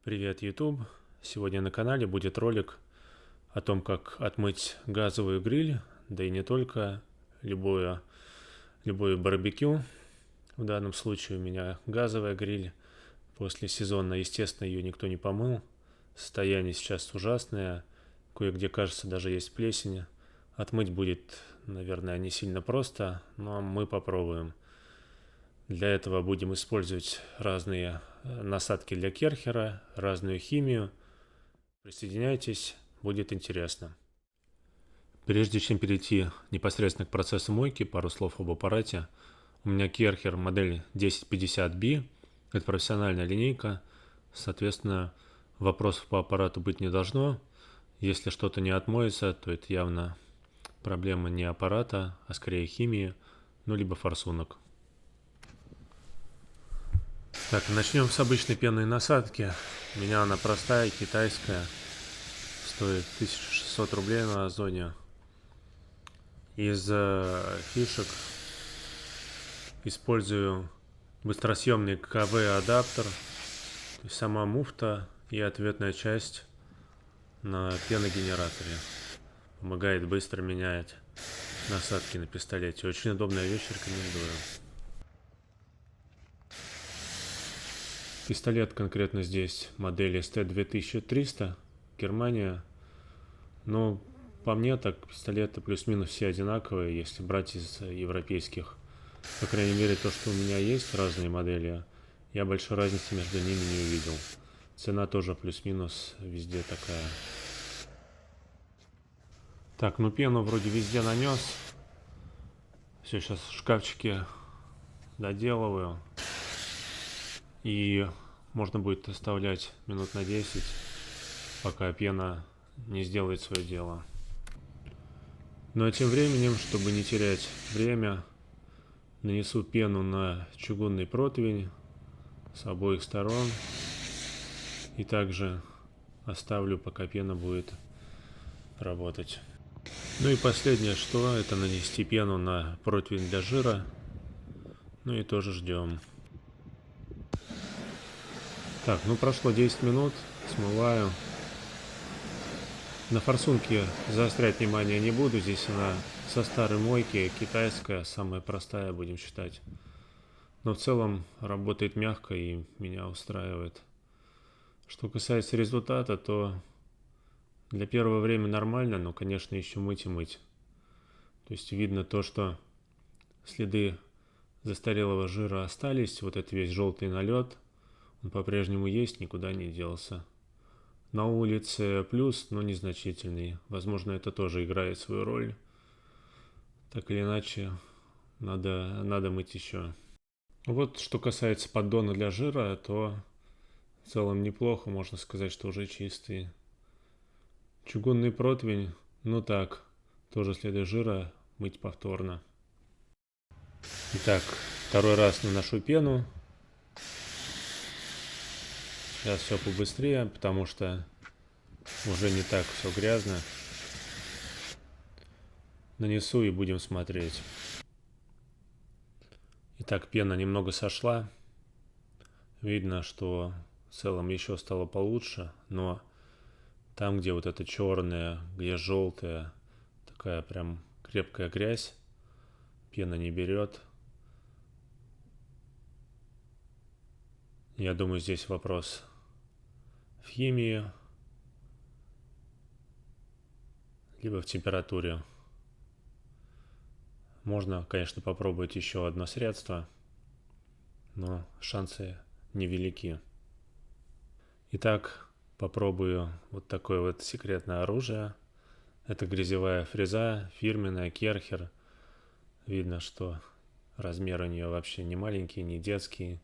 Привет, YouTube! Сегодня на канале будет ролик о том, как отмыть газовый гриль, да и не только, любое барбекю. В данном случае у меня газовый гриль. После сезона, естественно, ее никто не помыл. Состояние сейчас ужасное. Кое-где, кажется, даже есть плесень. Отмыть будет, наверное, не сильно просто, но мы попробуем. Для этого будем использовать разные насадки для керхера, разную химию. Присоединяйтесь, будет интересно. Прежде чем перейти непосредственно к процессу мойки, пару слов об аппарате. У меня керхер модель 1050B. Это профессиональная линейка. Соответственно, вопросов по аппарату быть не должно. Если что-то не отмоется, то это явно проблема не аппарата, а скорее химии, ну либо форсунок. Так, начнем с обычной пенной насадки. У меня она простая, китайская. Стоит 1600 рублей на Озоне. Из фишек использую быстросъемный КВ-адаптер. Сама муфта и ответная часть на пеногенераторе. Помогает быстро менять насадки на пистолете. Очень удобная вещь, рекомендую. Пистолет конкретно здесь модели ST2300, Германия. Но по мне так пистолеты плюс-минус все одинаковые, если брать из европейских. По крайней мере, то, что у меня есть, разные модели, я большой разницы между ними не увидел. Цена тоже плюс-минус везде такая. Так, ну пену вроде везде нанес. Все, сейчас шкафчики доделываю. И можно будет оставлять минут на 10, пока пена не сделает свое дело. Ну а тем временем, чтобы не терять время, нанесу пену на чугунный противень с обоих сторон. И также оставлю, пока пена будет работать. Ну и последнее, что это нанести пену на противень для жира. Ну и тоже ждем. Так, ну прошло 10 минут, смываю. На форсунке заострять внимание не буду, здесь она со старой мойки, китайская, самая простая, будем считать. Но в целом работает мягко и меня устраивает. Что касается результата, то для первого времени нормально, но, конечно, еще мыть и мыть. То есть видно то, что следы застарелого жира остались, вот этот весь желтый налет. Он по-прежнему есть, никуда не делся. На улице плюс, но незначительный. Возможно, это тоже играет свою роль. Так или иначе, надо мыть еще. Вот что касается поддона для жира, то в целом неплохо, можно сказать, что уже чистый. Чугунный противень, ну так, тоже следы жира мыть повторно. Итак, второй раз наношу пену. Сейчас все побыстрее, потому что уже не так все грязно. Нанесу и будем смотреть. Итак, пена немного сошла. Видно, что в целом еще стало получше, но там, где вот это черное, где желтая, такая прям крепкая грязь, пена не берет. Я думаю, здесь вопрос в химии, либо в температуре. Можно, конечно, попробовать еще одно средство, но шансы невелики. Итак, попробую вот такое вот секретное оружие. Это грязевая фреза, фирменная, Керхер. Видно, что размер у нее вообще не маленький, не детский.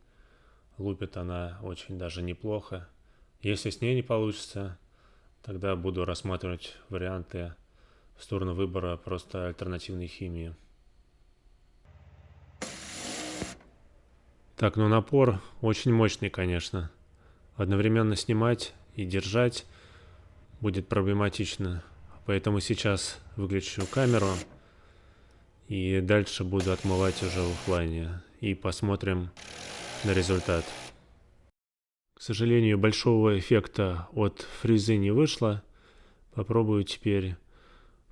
Лупит она очень даже неплохо. Если с ней не получится, тогда буду рассматривать варианты в сторону выбора просто альтернативной химии. Так, ну напор очень мощный, конечно. Одновременно снимать и держать будет проблематично. Поэтому сейчас выключу камеру и дальше буду отмывать уже в оффлайне. И посмотрим на результат. К сожалению, большого эффекта от фрезы не вышло. Попробую теперь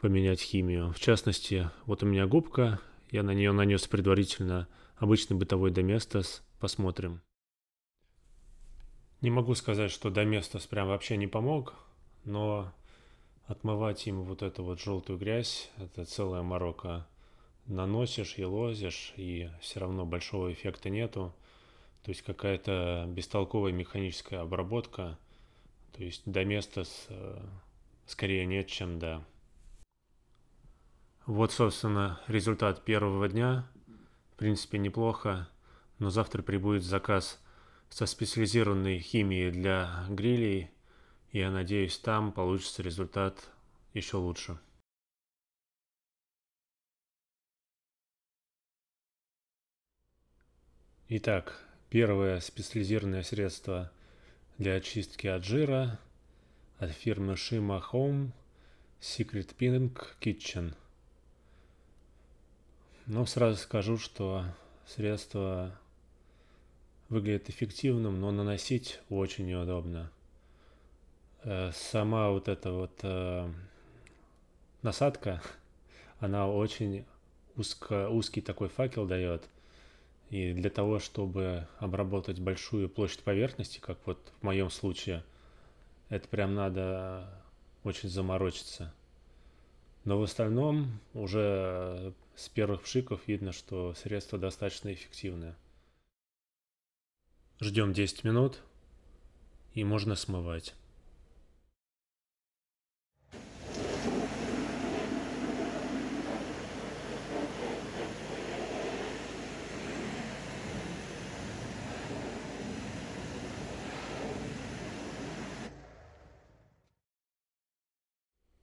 поменять химию. В частности, вот у меня губка, я на нее нанес предварительно обычный бытовой Domestos. Посмотрим. Не могу сказать, что Domestos прям вообще не помог, но отмывать им вот эту вот желтую грязь, это целая морока. Наносишь, елозишь, и все равно большого эффекта нету. То есть какая-то бестолковая механическая обработка. То есть Domestos скорее нет, чем да. Вот, собственно, результат первого дня. В принципе, неплохо. Но завтра прибудет заказ со специализированной химией для грилей. И я надеюсь, там получится результат еще лучше. Итак, первое специализированное средство для очистки от жира от фирмы Shima Home Secret Pink Kitchen. Но сразу скажу, что средство выглядит эффективным, но наносить очень неудобно. Сама вот эта вот насадка, она очень узкий такой факел дает. И для того, чтобы обработать большую площадь поверхности, как вот в моем случае, это прям надо очень заморочиться. Но в остальном уже с первых пшиков видно, что средство достаточно эффективное. Ждем 10 минут и можно смывать.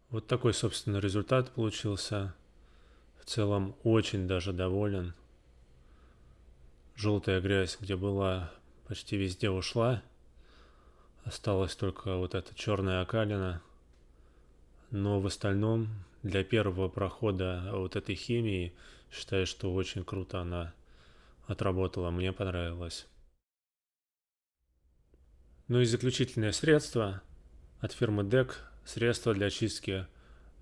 Вот такой, собственно, результат получился. В целом очень даже доволен. Желтая грязь, где была, почти везде ушла. Осталась только вот эта черная окалина. Но в остальном для первого прохода вот этой химии считаю, что очень круто она отработала. Мне понравилось. Ну и заключительное средство от фирмы DEC. Средство для очистки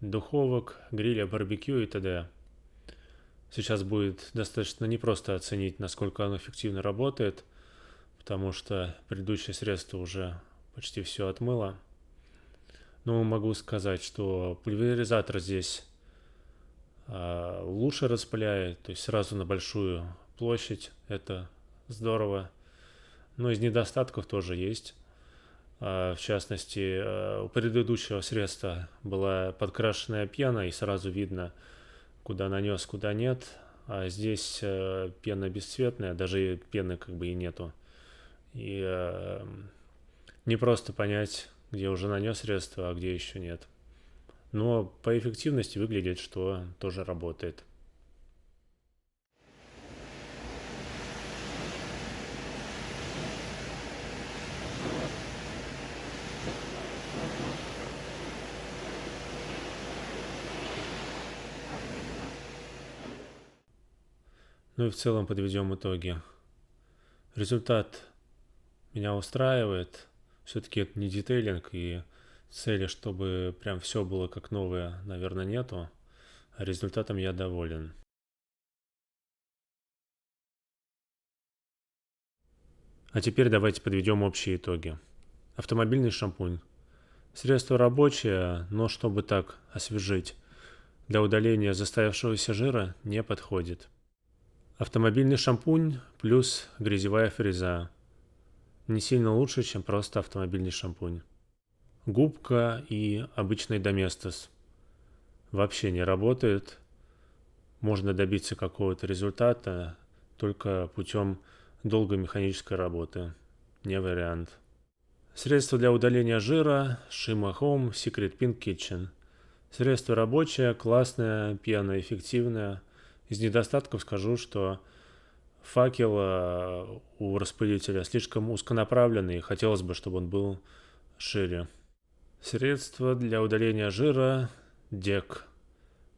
духовок, гриля, барбекю и т.д. Сейчас будет достаточно непросто оценить, насколько оно эффективно работает, потому что предыдущее средство уже почти все отмыло. Но могу сказать, что пульверизатор здесь лучше распыляет, то есть сразу на большую площадь, это здорово. Но из недостатков тоже есть. В частности, у предыдущего средства была подкрашенная пена, и сразу видно, куда нанес, куда нет. А здесь пена бесцветная, даже пены как бы и нету. И не просто понять, где уже нанес средство, а где еще нет. Но по эффективности выглядит, что тоже работает. Ну и в целом подведем итоги. Результат меня устраивает. Все-таки это не детейлинг, и цели, чтобы прям все было как новое, наверное, нету. А результатом я доволен. А теперь давайте подведем общие итоги. Автомобильный шампунь. Средство рабочее, но чтобы так освежить, для удаления застоявшегося жира не подходит. Автомобильный шампунь плюс грязевая фреза. Не сильно лучше, чем просто автомобильный шампунь. Губка и обычный Domestos. Вообще не работает. Можно добиться какого-то результата только путем долгой механической работы. Не вариант. Средство для удаления жира Shima Home Secret Pink Kitchen. Средство рабочее, классное, пена эффективная. Из недостатков скажу, что факел у распылителя слишком узконаправленный, хотелось бы, чтобы он был шире. Средство для удаления жира DEC.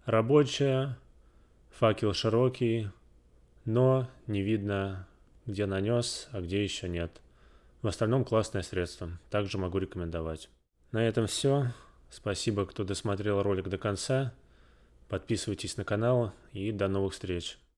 Рабочее, факел широкий, но не видно, где нанес, а где еще нет. В остальном классное средство, также могу рекомендовать. На этом все. Спасибо, кто досмотрел ролик до конца. Подписывайтесь на канал и до новых встреч.